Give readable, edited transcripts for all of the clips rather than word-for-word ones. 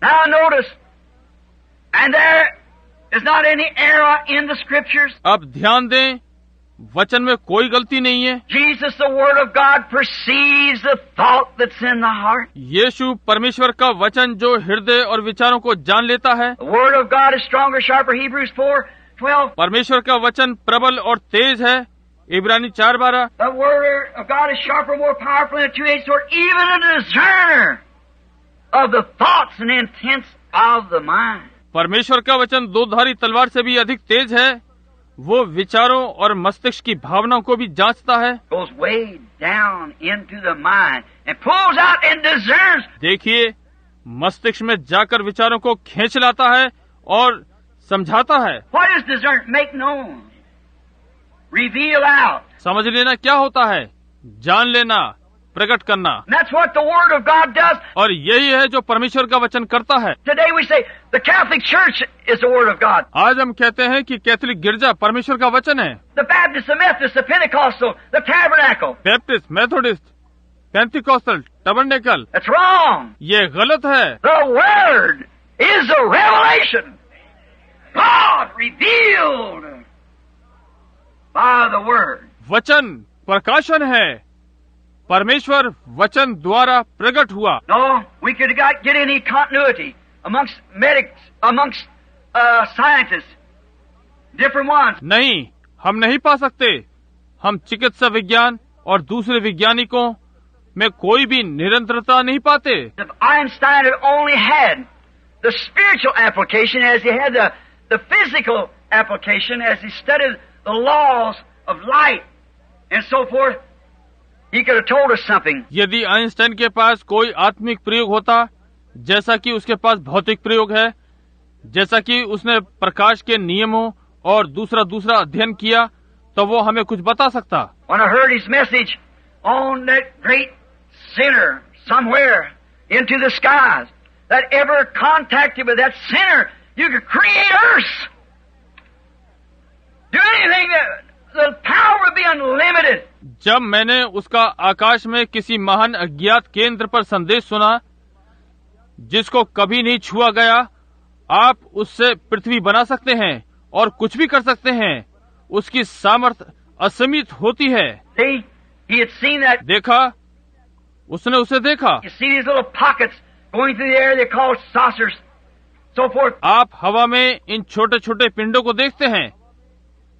Now notice, and there is not any error in the scriptures. अब ध्यान दें, वचन में कोई गलती नहीं है। Jesus, the Word of God, perceives the thought that's in the heart. यीशु परमेश्वर का वचन जो हृदय और विचारों को जान लेता है। The Word of God is stronger, sharper, Hebrews 4:12. परमेश्वर का वचन प्रबल और तेज है, इब्रानी 4:12। The Word of God is sharper, more powerful than a two-edged sword, even a discerner of the thoughts and intents of the mind. परमेश्वर का वचन दोधारी तलवार से भी अधिक तेज है, वो विचारों और मस्तिष्क की भावनाओं को भी जांचता है। Goes way down into the mind and pulls out and discerns. देखिए, मस्तिष्क में जाकर विचारों को खींच लाता है और समझाता है। What is discern? Make known. Reveal out. समझ लेना क्या होता है? जान लेना, प्रकट करना। And that's what the Word of God does. और यही है जो परमेश्वर का वचन करता है। Today we say the Catholic Church is the Word of God. आज हम कहते हैं कि कैथोलिक गिरजा परमेश्वर का वचन है। The Baptist, the Methodist, the Pentecostal, the Tabernacle. Baptist, Methodist, Pentecostal, tabernacle. That's wrong. ये गलत है। The Word is a revelation. God revealed by the Word. वचन प्रकाशन है, परमेश्वर वचन द्वारा प्रकट हुआ। No, we could not get any continuity amongst medics, amongst scientists, different ones. नहीं, हम नहीं पा सकते। हम चिकित्सा विज्ञान और दूसरे वैज्ञानिकों में कोई भी निरंतरता नहीं पाते। If Einstein had only had the spiritual application as he had the physical application as he studied the laws of light and so forth, he could have told us something. यदि आइंस्टाइन के पास कोई आत्मिक प्रयोग होता, जैसा कि उसके पास भौतिक प्रयोग है, जैसा कि उसने प्रकाश के नियमों और दूसरा अध्ययन किया, तो वो हमें कुछ बता सकता। When I heard his message on that great sinner somewhere into the skies, that ever contacted with that sinner, you could create earth. Do anything that the power would be unlimited. जब मैंने उसका आकाश में किसी महान अज्ञात केंद्र पर संदेश सुना, जिसको कभी नहीं छुआ गया, आप उससे पृथ्वी बना सकते हैं और कुछ भी कर सकते हैं, उसकी सामर्थ असीमित होती है। See, he had seen that. देखा, उसने उसे देखा। You see these little pockets going through the air, they're called saucers, so forth. आप हवा में इन छोटे छोटे पिंडों को देखते हैं,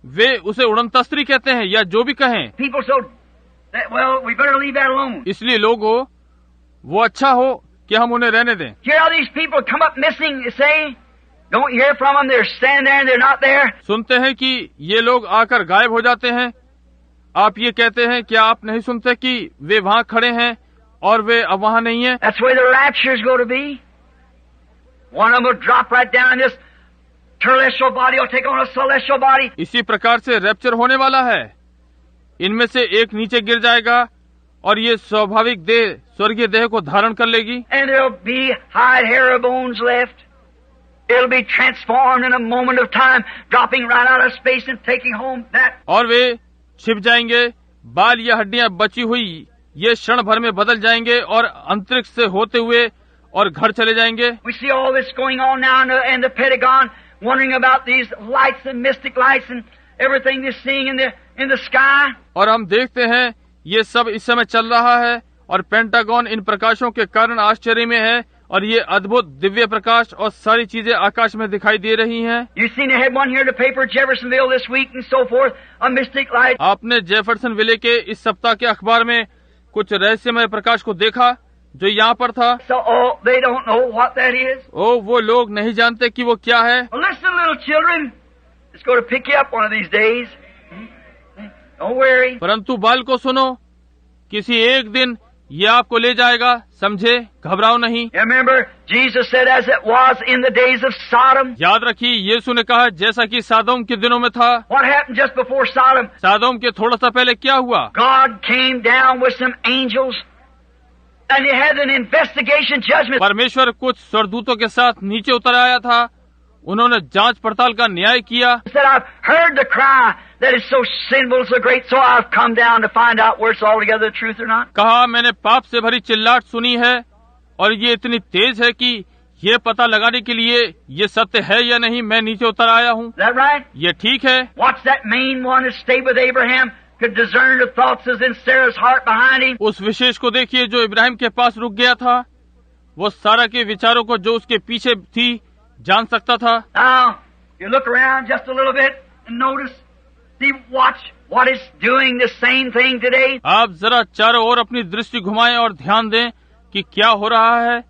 वे उसे उड़नतस्त्री कहते हैं या जो भी कहें। People so that, well, we better leave that alone. इसलिए लोगों, वो अच्छा हो कि हम उन्हें रहने दें। Hear how these people come up missing, you say? Don't hear from them, they're standing there and they're not there. सुनते हैं कि ये लोग आकर गायब हो जाते हैं। आप ये कहते हैं, क्या आप नहीं सुनते कि वे वहाँ खड़े हैं और वे अब वहाँ नहीं है? That's where the rapture is going to be. One of them will drop right down, this terrestrial body will take on a celestial body. इसी प्रकार से रैप्चर होने वाला है। इनमें से एक नीचे गिर जाएगा और ये स्वाभाविक देह स्वर्गीय देह को धारण कर लेगी। And there'll be hide, hair, or bones left. It'll be transformed in a moment of time, dropping right out of space and taking home that. और वे छिप जाएंगे, बाल या हड्डियां बची हुई ये क्षण भर में बदल जाएंगे और अंतरिक्ष से होते हुए और घर चले जाएंगे। We see all this going on now in the Pentagon, wondering about these lights and mystic lights and everything they're seeing in the sky. और हम देखते हैं ये सब इस समय चल रहा है और पेंटागन इन प्रकाशों के कारण आश्चर्य में है और ये अद्भुत दिव्य प्रकाश और सारी चीजें आकाश में दिखाई दे रही हैं। You seen they had one here in the paper, Jeffersonville this week and so forth, a mystic light. आपने जेफरसन विले के इस सप्ताह के अखबार में कुछ रहस्यमय प्रकाश को देखा जो यहाँ पर था। So, oh, they don't know what that is. वो लोग नहीं जानते कि वो क्या है। Well, listen, little children, it's going to pick you up one of these days. Don't worry. परंतु बाल को सुनो, किसी एक दिन ये आपको ले जाएगा, समझे, घबराओ नहीं। You remember, Jesus said, as it was in the days of Sodom. याद रखिए, यीशु ने कहा जैसा कि सादोम के दिनों में था। What happened just before Sodom? सादोम के थोड़ा सा पहले क्या हुआ? God came down with some angels, and he had an investigation judgment. परमेश्वर कुछ स्वर्गदूतों के साथ नीचे उतर आया था, उन्होंने जांच पड़ताल का न्याय किया। He said, I've heard the cry that is so sinful, so great, so I've come down to find out where it's altogether the truth or not. कहा मैंने पाप से भरी चिल्लाहट सुनी है और ये इतनी तेज है कि ये पता लगाने के लिए ये सत्य है या नहीं मैं नीचे उतर आया हूँ। Is that right? ये ठीक है। What's that main one that stayed with Abraham, could discern the thoughts that's in Sarah's heart behind him? उस विशेष को देखिए जो इब्राहिम के पास रुक गया था, वो सारा के विचारों को जो उसके पीछे थी जान सकता था। Now, you look around just a little bit and notice, see, watch what is doing the same thing today. आप जरा चारों ओर अपनी दृष्टि घुमाएं और ध्यान दें कि क्या हो रहा है।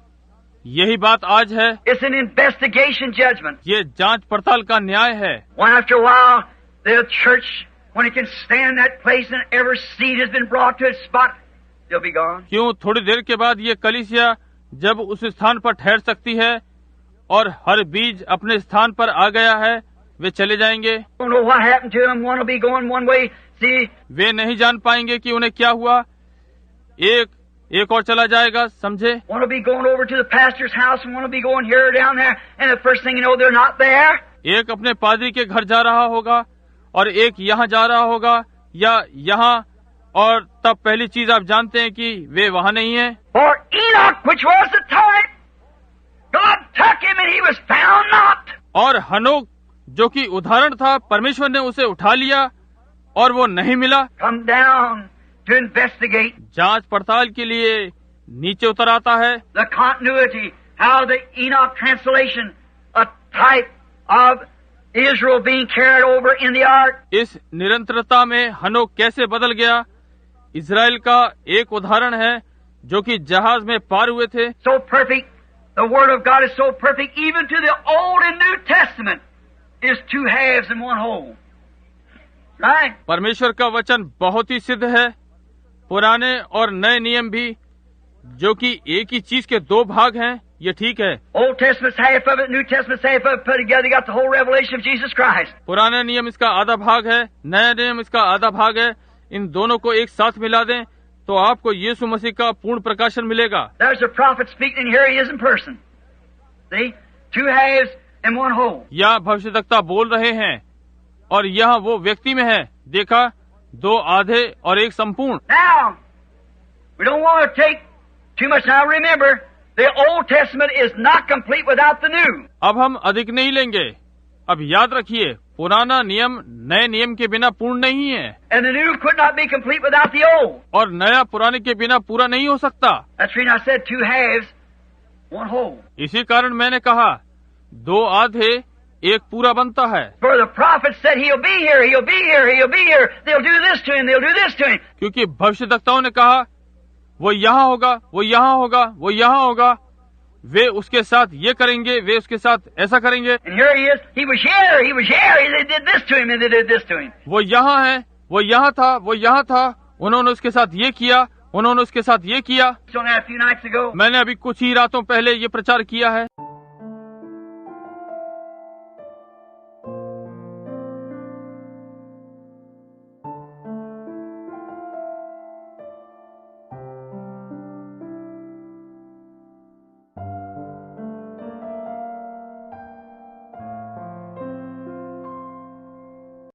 यही बात आज है। It's an investigation judgment. ये जांच पड़ताल का न्याय है। One after a while, the church, when it can stand that place and every seed has been brought to its spot, they'll be gone. क्यों थोड़ी देर के बाद ये कलीसिया जब उस स्थान पर ठहर सकती है और हर बीज अपने स्थान पर आ गया है, वे चले जाएंगे। Don't know what happened to them. One will be going one way. See, वे नहीं जान पाएंगे कि उन्हें क्या हुआ। एक और चला जाएगा, समझे। one will be going over to the pastor's house and one will be going here or down there, and the first thing you know, they're not there. एक अपने पादरी के घर जा रहा होगा और एक यहाँ जा रहा होगा या यहाँ, और तब पहली चीज आप जानते हैं कि वे वहाँ नहीं है। For Enoch, which was the type, God took him and he was found not. और हनोक जो कि उदाहरण था, परमेश्वर ने उसे उठा लिया और वो नहीं मिला। Come down to investigate जांच पड़ताल के लिए नीचे उतर आता है। the continuity, how the Enoch translation, a type of Israel being carried over in the ark. इस निरंतरता में हनोक कैसे बदल गया, इजराइल का एक उदाहरण है जो कि जहाज में पार हुए थे। So perfect, the Word of God is so perfect, even to the Old and New Testament is two halves and one whole. Right? परमेश्वर का वचन बहुत ही सिद्ध है, पुराने और नए नियम भी, जो कि एक ही चीज के दो भाग हैं। ये ठीक है। Old Testament's half of it, New Testament's half of it, put together, you got the whole revelation of Jesus Christ. पुराना नियम इसका आधा भाग है, नया नियम इसका आधा भाग है। इन दोनों को एक साथ मिला दें तो आपको यीशु मसीह का पूर्ण प्रकाशन मिलेगा। There's a prophet speaking, and here he is in person. See? Two halves and one whole. या भविष्यद्वक्ता बोल रहे हैं और यहाँ वो व्यक्ति में है, देखा, दो आधे और एक संपूर्ण। Now, we don't want to take too much. Now remember, the Old Testament is not complete without the New. अब हम अधिक नहीं लेंगे। अब याद रखिए, पुराना नियम नए नियम के बिना पूर्ण नहीं है, And the New could not be complete without the Old. और नया पुराने के बिना पूरा नहीं हो सकता। That's the reason I said two halves, one whole. इसी कारण मैंने कहा दो आधे एक पूरा बनता है। For the prophet said he'll be here, he'll be here, he'll be here. They'll do this to him, they'll do this to him. क्योंकि भविष्यद्वक्ताओं ने कहा वो यहाँ होगा, वो यहाँ होगा, वो यहाँ होगा, वे उसके साथ ये करेंगे, वे उसके साथ ऐसा करेंगे। And here he is. He was here, he was here. They did this to him and they did this to him. वो यहाँ है, वो यहाँ था, वो यहाँ था, उन्होंने उसके साथ ये किया, उन्होंने उसके साथ ये किया। So now a few nights ago, मैंने अभी कुछ ही रातों पहले ये प्रचार किया है।